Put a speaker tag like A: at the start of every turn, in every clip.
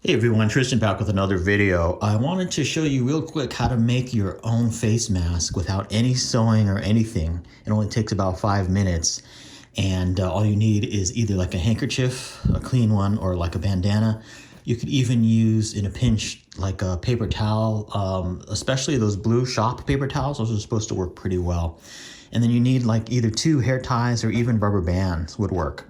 A: Hey everyone, Tristan back with another video. I wanted to show you real quick how to make your own face mask without any sewing or anything. It only takes about 5 minutes, and all you need is either like a handkerchief, a clean one, or like a bandana. You could even use in a pinch like a paper towel, especially those blue shop paper towels. Those are supposed to work pretty well. And then you need like either 2 hair ties or even rubber bands would work.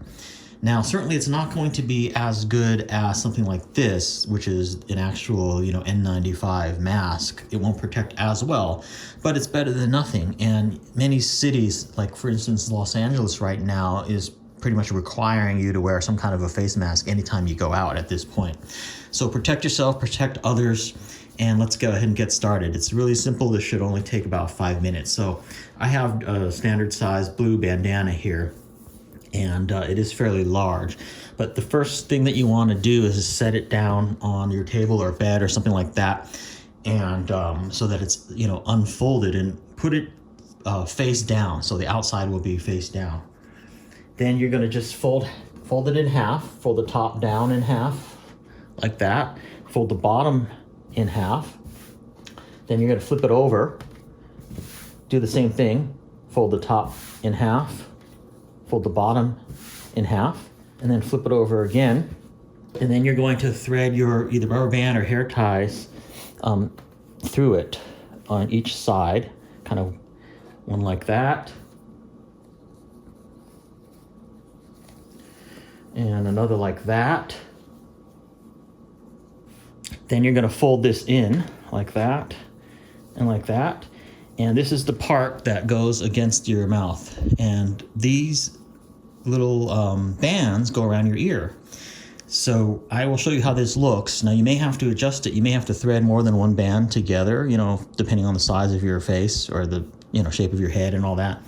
A: Now, certainly it's not going to be as good as something like this, which is an actual, N95 mask. It won't protect as well, but it's better than nothing. And many cities, like for instance, Los Angeles right now is pretty much requiring you to wear some kind of a face mask anytime you go out at this point. So protect yourself, protect others, and let's go ahead and get started. It's really simple. This should only take about 5 minutes. So I have a standard size blue bandana here, and it is fairly large. But the first thing that you want to do is set it down on your table or bed or something like that, and so that it's unfolded, and put it face down, so the outside will be face down. Then you're going to just fold it in half, fold the top down in half like that, fold the bottom in half. Then you're going to flip it over, do the same thing, fold the top in half, fold the bottom in half, and then flip it over again. And then you're going to thread your either rubber band or hair ties through it on each side, kind of one like that, and another like that. Then you're going to fold this in like that and like that. And this is the part that goes against your mouth. And these little bands go around your ear. So I will show you how this looks. Now you may have to adjust it. You may have to thread more than one band together, depending on the size of your face or the shape of your head and all that.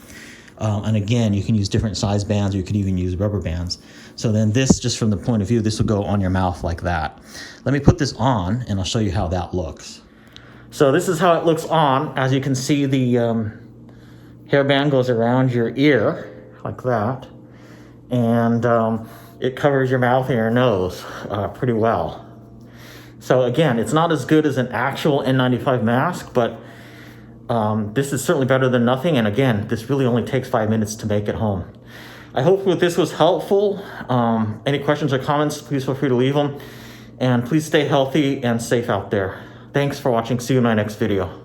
A: And again, you can use different size bands, or you could even use rubber bands. So then this, just from the point of view, this will go on your mouth like that. Let me put this on and I'll show you how that looks. So this is how it looks on. As you can see, the hairband goes around your ear like that. And it covers your mouth and your nose pretty well. So again, it's not as good as an actual N95 mask, but this is certainly better than nothing. And again, this really only takes 5 minutes to make it home. I hope that this was helpful. Any questions or comments, please feel free to leave them. And please stay healthy and safe out there. Thanks for watching. See you in my next video.